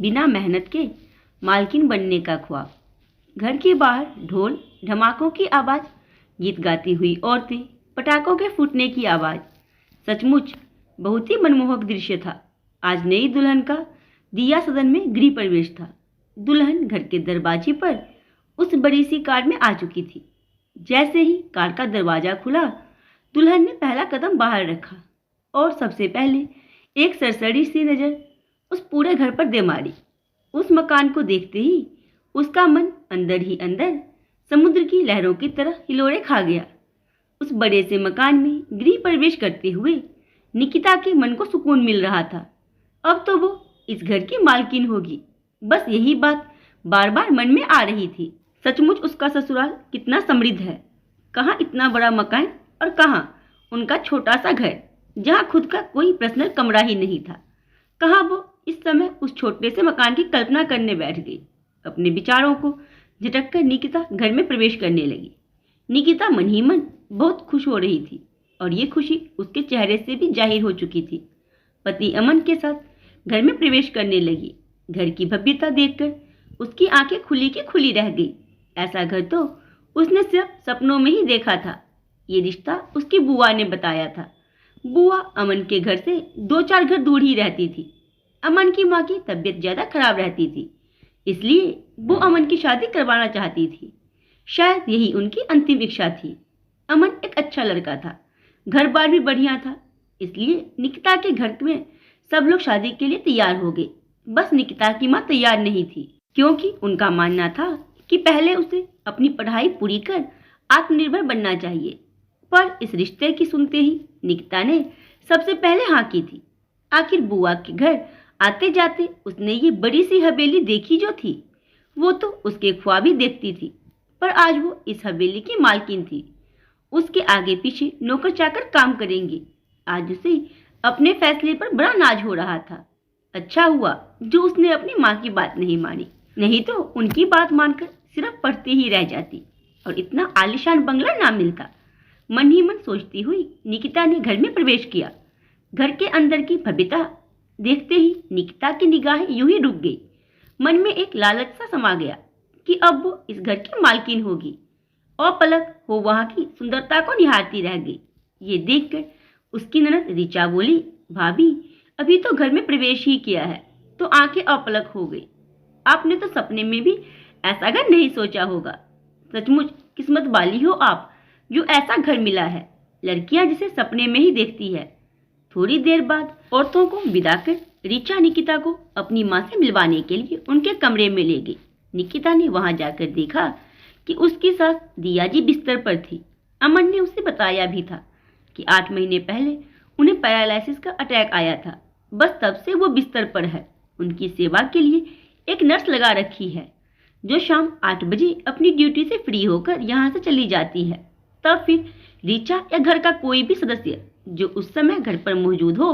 बिना मेहनत के मालकिन बनने का ख्वाब। घर के बाहर ढोल धमाकों की आवाज़, गीत गाती हुई औरतें, पटाखों के फूटने की आवाज़। सचमुच बहुत ही मनमोहक दृश्य था। आज नई दुल्हन का दिया सदन में गृह प्रवेश था। दुल्हन घर के दरवाजे पर उस बड़ी सी कार में आ चुकी थी। जैसे ही कार का दरवाजा खुला, दुल्हन ने पहला कदम बाहर रखा और सबसे पहले एक सरसरी सी नज़र उस पूरे घर पर दे मारी। उस मकान को देखते ही उसका मन अंदर ही अंदर समुद्र की लहरों की तरह हिलोरे खा गया। उस बड़े से मकान में गृह प्रवेश करते हुए निकिता के मन को सुकून मिल रहा था। अब तो वो इस घर की मालकिन होगी। बस यही बात बार बार मन में आ रही थी। सचमुच उसका ससुराल कितना समृद्ध है। कहाँ इतना बड़ा मकान और कहाँ उनका छोटा सा घर, जहाँ खुद का कोई पर्सनल कमरा ही नहीं था। कहाँ वो इस समय उस छोटे से मकान की कल्पना करने बैठ गई। अपने विचारों को झटक कर निकिता घर में प्रवेश करने लगी। निकिता मन ही मन बहुत खुश हो रही थी और ये खुशी उसके चेहरे से भी जाहिर हो चुकी थी। पति अमन के साथ घर में प्रवेश करने लगी। घर की भव्यता देखकर उसकी आंखें खुली की खुली रह गई। ऐसा घर तो उसने सिर्फ सपनों में ही देखा था। ये रिश्ता उसकी बुआ ने बताया था। बुआ अमन के घर से 2-4 घर दूर ही रहती थी। अमन की माँ की तबीयत ज़्यादा खराब रहती थी, इसलिए वो अमन की शादी करवाना चाहती थी। शायद यही उनकी अंतिम इच्छा थी। अमन एक अच्छा लड़का था, घर बार भी बढ़िया था, इसलिए निकिता के घर में सब लोग शादी के लिए तैयार हो गए। बस निकिता की माँ तैयार नहीं थी, क्योंकि उनका मानना था कि पहले उसे अपनी पढ़ाई पूरी कर आत्मनिर्भर बनना चाहिए। पर इस रिश्ते की सुनते ही निकिता ने सबसे पहले हाँ की थी। आखिर बुआ के घर आते जाते उसने ये बड़ी सी हवेली देखी जो थी, वो तो उसके ख्वाब ही देखती थी। पर आज वो इस हवेली की मालकिन थी। उसके आगे पीछे नौकर चाकर काम करेंगे। आज उसे अपने फैसले पर बड़ा नाज हो रहा था। अच्छा हुआ जो उसने अपनी माँ की बात नहीं मानी, नहीं तो उनकी बात मानकर सिर्फ पढ़ती ही रह जाती और इतना आलीशान बंगला ना मिलता। मन ही मन सोचती हुई निकिता ने घर में प्रवेश किया। घर के अंदर की भव्यता देखते ही निकिता की निगाहें यूं ही रुक गई। मन में एक लालच सा समा गया कि अब वो इस घर की मालकिन होगी। और पलक वो वहां की सुंदरता को निहारती रह गई। ये देखकर उसकी ननद ऋचा बोली, भाभी अभी तो घर में प्रवेश ही किया है तो आंखें अपलक हो गई। आपने तो सपने में भी ऐसा घर नहीं सोचा होगा। सचमुच किस्मत वाली हो आप, जो ऐसा घर मिला है। लड़कियां जिसे सपने में ही देखती है। थोड़ी देर बाद औरतों को विदा कर ऋचा निकिता को अपनी माँ से मिलवाने के लिए उनके कमरे में ले गई। निकिता ने वहां जाकर देखा कि उसकी सास दिया जी बिस्तर पर थी। अमन ने उसे बताया भी था कि 8 महीने पहले उन्हें पैरालिसिस का अटैक आया था। बस तब से वो बिस्तर पर है। उनकी सेवा के लिए एक नर्स लगा रखी है, जो शाम 8 बजे अपनी ड्यूटी से फ्री होकर यहाँ से चली जाती है। तब फिर ऋचा या घर का कोई भी सदस्य जो उस समय घर पर मौजूद हो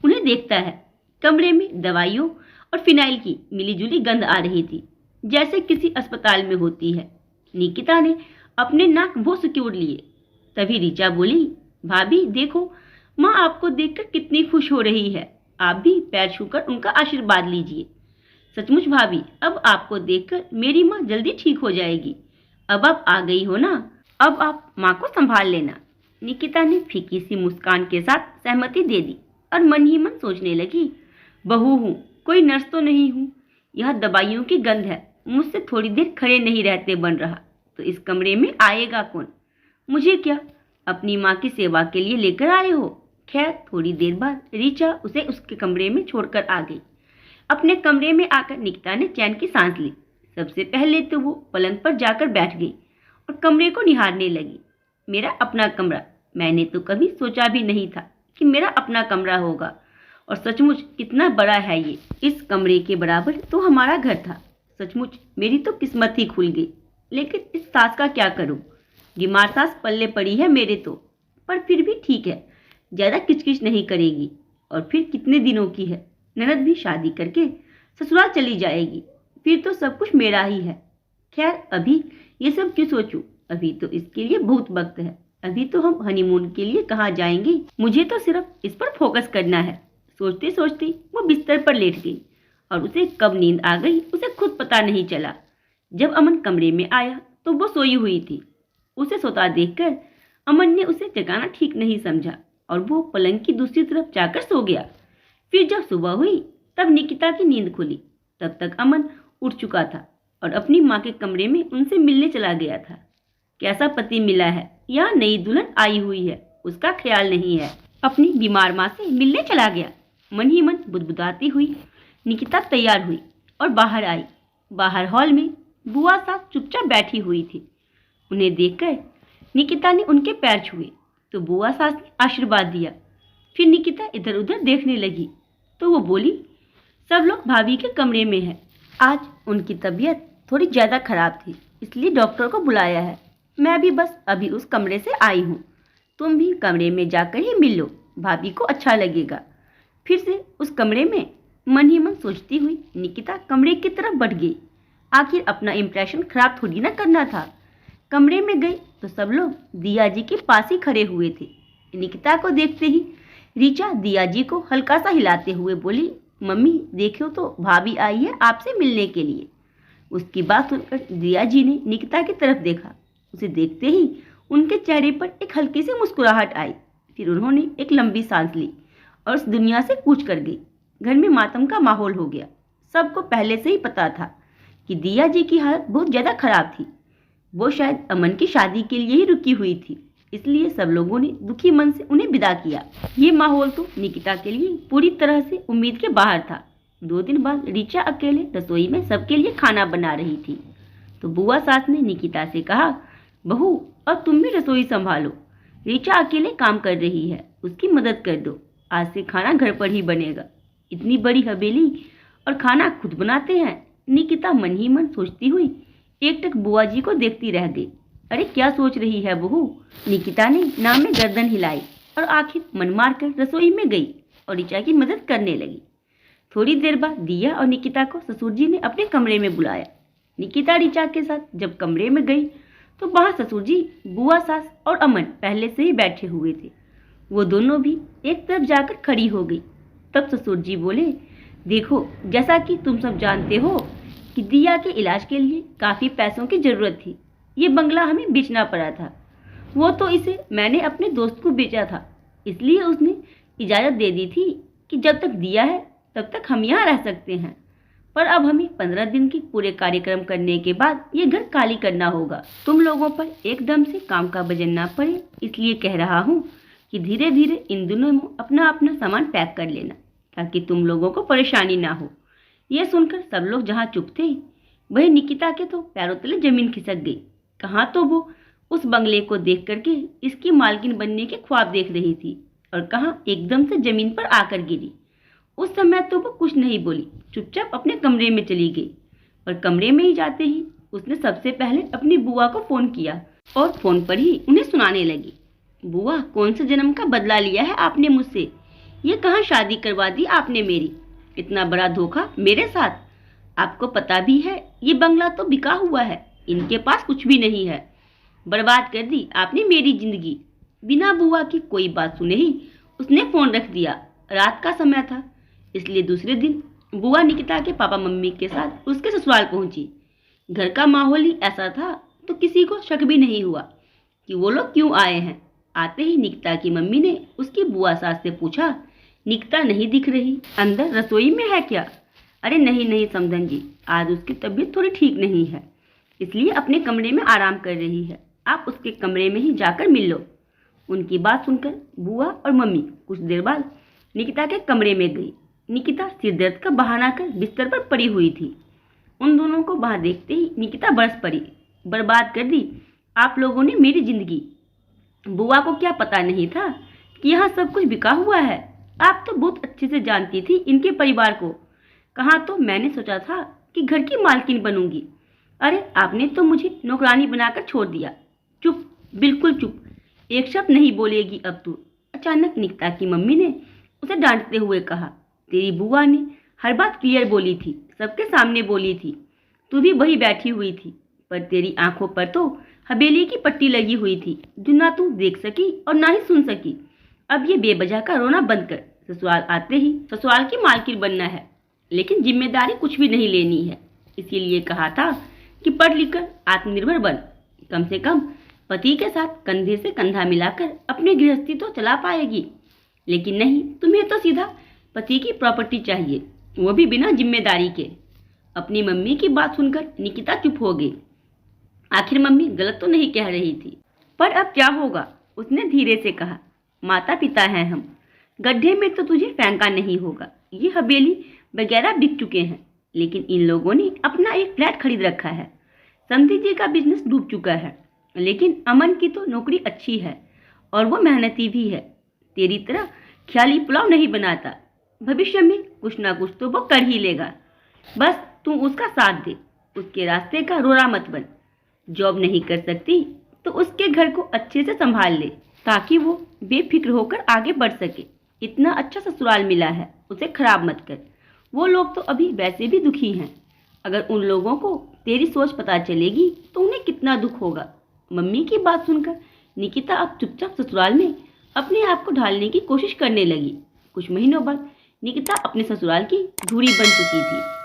उन्हें देखता है। कमरे में दवाइयों और फिनाइल की मिलीजुली गंध आ रही थी, जैसे किसी अस्पताल में होती है। निकिता ने अपने नाक वो सिक्योर लिए। तभी ऋचा बोली, भाभी देखो माँ आपको देखकर कितनी खुश हो रही है। आप भी पैर छूकर उनका आशीर्वाद लीजिए। सचमुच भाभी, अब आपको देखकर मेरी माँ जल्दी ठीक हो जाएगी। अब आप आ गई हो ना, अब आप माँ को संभाल लेना। निकिता ने फीकी सी मुस्कान के साथ सहमति दे दी और मन ही मन सोचने लगी, बहू हूँ, कोई नर्स तो नहीं हूँ। यह दवाइयों की गंध है, मुझसे थोड़ी देर खड़े नहीं रहते बन रहा, तो इस कमरे में आएगा कौन? मुझे क्या, अपनी माँ की सेवा के लिए लेकर आए हो? खैर थोड़ी देर बाद ऋचा उसे उसके कमरे में छोड़कर आ गई। अपने कमरे में आकर निकिता ने चैन की सांस ली। सबसे पहले तो वो पलंग पर जाकर बैठ गई और कमरे को निहारने लगी। मेरा अपना कमरा, मैंने तो कभी सोचा भी नहीं था कि मेरा अपना कमरा होगा। और सचमुच कितना बड़ा है ये। इस कमरे के बराबर तो हमारा घर था। सचमुच मेरी तो किस्मत ही खुल गई। लेकिन इस सास का क्या करूं? बीमार सास पल्ले पड़ी है मेरे तो, पर फिर भी ठीक है, ज़्यादा किचकिच नहीं करेगी। और फिर कितने दिनों की है, ननद भी शादी करके ससुराल चली जाएगी, फिर तो सब कुछ मेरा ही है। खैर अभी ये सब क्यों सोचूं, अभी तो इसके लिए बहुत वक्त है। अभी तो हम हनीमून के लिए कहाँ जाएंगे, मुझे तो सिर्फ इस पर फोकस करना है। सोचते सोचते वो बिस्तर पर लेट गई और उसे कब नींद आ गई उसे खुद पता नहीं चला। जब अमन कमरे में आया तो वो सोई हुई थी। उसे सोता देखकर अमन ने उसे जगाना ठीक नहीं समझा और वो पलंग की दूसरी तरफ जाकर सो गया। फिर जब सुबह हुई तब निकिता की नींद खुली। तब तक अमन उठ चुका था और अपनी माँ के कमरे में उनसे मिलने चला गया था। कैसा पति मिला है या नई दुल्हन आई हुई है उसका ख्याल नहीं है। अपनी बीमार माँ से मिलने चला गया। मन ही मन बुदबुदाती हुई निकिता तैयार हुई और बाहर आई। बाहर हॉल में बुआ सास चुपचाप बैठी हुई थी। उन्हें देखकर निकिता ने उनके पैर छुए तो बुआ सास ने आशीर्वाद दिया। फिर निकिता इधर उधर देखने लगी तो वो बोली, सब लोग भाभी के कमरे में हैं। आज उनकी तबीयत थोड़ी ज़्यादा खराब थी इसलिए डॉक्टर को बुलाया है। मैं भी बस अभी उस कमरे से आई हूँ। तुम भी कमरे में जाकर ही मिल लो, भाभी को अच्छा लगेगा। फिर से उस कमरे में मन ही मन सोचती हुई निकिता कमरे की तरफ बढ़ गई। आखिर अपना इम्प्रेशन खराब थोड़ी ना करना था। कमरे में गई तो सब लोग दिया जी के पास ही खड़े हुए थे। निकिता को देखते ही ऋचा दिया जी को हल्का सा हिलाते हुए बोली, मम्मी देखो तो भाभी आई है आपसे मिलने के लिए। उसकी बात सुनकर दिया जी ने निकिता की तरफ देखा। उसे देखते ही उनके चेहरे पर एक हल्की सी मुस्कुराहट आई। फिर उन्होंने एक लंबी सांस ली और उस दुनिया से कूच कर गई। घर में मातम का माहौल हो गया। सबको पहले से ही पता था कि दिया जी की हालत बहुत ज़्यादा खराब थी। वो शायद अमन की शादी के लिए ही रुकी हुई थी, इसलिए सब लोगों ने दुखी मन से उन्हें विदा किया। ये माहौल तो निकिता के लिए पूरी तरह से उम्मीद के बाहर था। 2 दिन बाद ऋचा अकेले रसोई में सबके लिए खाना बना रही थी तो बुआ सास ने निकिता से कहा, बहू अब तुम भी रसोई संभालो। ऋचा अकेले काम कर रही है, उसकी मदद कर दो। आज से खाना घर पर ही बनेगा। इतनी बड़ी हवेली और खाना खुद बनाते हैं। निकिता मन ही मन सोचती हुई एकटक बुआ जी को देखती रह गई। अरे क्या सोच रही है बहू? निकिता ने नाम में गर्दन हिलाई और आखिर मन मार कर रसोई में गई और ऋचा की मदद करने लगी। थोड़ी देर बाद दिया और निकिता को ससुर जी ने अपने कमरे में बुलाया। निकिता ऋचा के साथ जब कमरे में गई तो वहाँ ससुर जी, बुआ सास और अमन पहले से ही बैठे हुए थे। वो दोनों भी एक तरफ जाकर खड़ी हो गई। तब ससुर जी बोले, देखो जैसा कि तुम सब जानते हो कि दिया के इलाज के लिए काफ़ी पैसों की ज़रूरत थी। ये बंगला हमें बेचना पड़ा था। वो तो इसे मैंने अपने दोस्त को बेचा था, इसलिए उसने इजाज़त दे दी थी कि जब तक दिया है तब तक हम यहाँ रह सकते हैं। पर अब हमें 15 दिन के पूरे कार्यक्रम करने के बाद ये घर खाली करना होगा। तुम लोगों पर एकदम से काम का वजन ना पड़े, इसलिए कह रहा हूँ कि धीरे धीरे इन दिनों में अपना अपना सामान पैक कर लेना ताकि तुम लोगों को परेशानी ना हो। यह सुनकर सब लोग जहाँ चुप थे वही निकिता के तो पैरों तले जमीन खिसक गई। कहाँ तो वो उस बंगले को देख करके इसकी मालकिन बनने के ख्वाब देख रही थी और कहाँ एकदम से जमीन पर आकर गिरी। उस समय तो वो कुछ नहीं बोली, चुपचाप अपने कमरे में चली गई और कमरे में ही जाते ही उसने सबसे पहले अपनी बुआ को फ़ोन किया और फ़ोन पर ही उन्हें सुनाने लगी, बुआ कौन से जन्म का बदला लिया है आपने मुझसे? ये कहाँ शादी करवा दी आपने मेरी? इतना बड़ा धोखा मेरे साथ। आपको पता भी है ये बंगला तो बिका हुआ है, इनके पास कुछ भी नहीं है। बर्बाद कर दी आपने मेरी जिंदगी। बिना बुआ की कोई बात सुने ही उसने फ़ोन रख दिया। रात का समय था, इसलिए दूसरे दिन बुआ निकिता के पापा मम्मी के साथ उसके ससुराल पहुंची। घर का माहौल ही ऐसा था तो किसी को शक भी नहीं हुआ कि वो लोग क्यों आए हैं। आते ही निकिता की मम्मी ने उसकी बुआ सास से पूछा, निकिता नहीं दिख रही, अंदर रसोई में है क्या? अरे नहीं नहीं समधन जी, आज उसकी तबीयत थोड़ी ठीक नहीं है, इसलिए अपने कमरे में आराम कर रही है। आप उसके कमरे में ही जाकर मिल लो। उनकी बात सुनकर बुआ और मम्मी कुछ देर बाद निकिता के कमरे में गई। निकिता सिर दर्द का बहाना कर बिस्तर पर पड़ी हुई थी। उन दोनों को वहां देखते ही निकिता बरस पड़ी, बर्बाद कर दी आप लोगों ने मेरी जिंदगी। बुआ को क्या पता नहीं था कि यहाँ सब कुछ बिका हुआ है? आप तो बहुत अच्छे से जानती थी इनके परिवार को। कहाँ तो मैंने सोचा था कि घर की मालकिन बनूंगी। अरे आपने तो मुझे नौकरानी बनाकर छोड़ दिया। चुप, बिल्कुल चुप, एक शब्द नहीं बोलेगी अब तू। अचानक निकिता की मम्मी ने उसे डांटते हुए कहा, तेरी बुआ ने हर बात क्लियर बोली थी, सबके सामने बोली थी। तू भी वही बैठी हुई थी, पर तेरी आंखों पर तो हवेली की पट्टी लगी हुई थी जो ना तू देख सकी और ना ही सुन सकी। अब ये बेवजह का रोना बंद कर, ससुराल आते ही ससुराल की मालकिन बनना है। लेकिन जिम्मेदारी कुछ भी नहीं लेनी है। इसीलिए कहा था कि पढ़ लिख कर आत्मनिर्भर बन, कम से कम पति के साथ कंधे से कंधा मिलाकर अपनी गृहस्थी तो चला पाएगी। लेकिन नहीं, तुम्हें तो सीधा पति की प्रॉपर्टी चाहिए, वो भी बिना जिम्मेदारी के। अपनी मम्मी की बात सुनकर निकिता चुप हो गई। आखिर मम्मी गलत तो नहीं कह रही थी। पर अब क्या होगा, उसने धीरे से कहा। माता पिता हैं हम, गड्ढे में तो तुझे फेंका नहीं होगा। ये हवेली वगैरह बिक चुके हैं, लेकिन इन लोगों ने अपना एक फ्लैट खरीद रखा है। समधी जी का बिजनेस डूब चुका है, लेकिन अमन की तो नौकरी अच्छी है और वो मेहनती भी है। तेरी तरह ख्याली पुलाव नहीं बनाता। भविष्य में कुछ ना कुछ तो वो कर ही लेगा। बस तू उसका साथ दे, उसके रास्ते का रोड़ा मत बन। जॉब नहीं कर सकती तो उसके घर को अच्छे से संभाल ले, ताकि वो बेफिक्र होकर आगे बढ़ सके। इतना अच्छा ससुराल मिला है, उसे खराब मत कर। वो लोग तो अभी वैसे भी दुखी हैं। अगर उन लोगों को तेरी सोच पता चलेगी तो उन्हें कितना दुख होगा। मम्मी की बात सुनकर निकिता अब चुपचाप ससुराल में अपने आप को ढालने की कोशिश करने लगी। कुछ महीनों बाद निकिता अपने ससुराल की धूरी बन चुकी थी।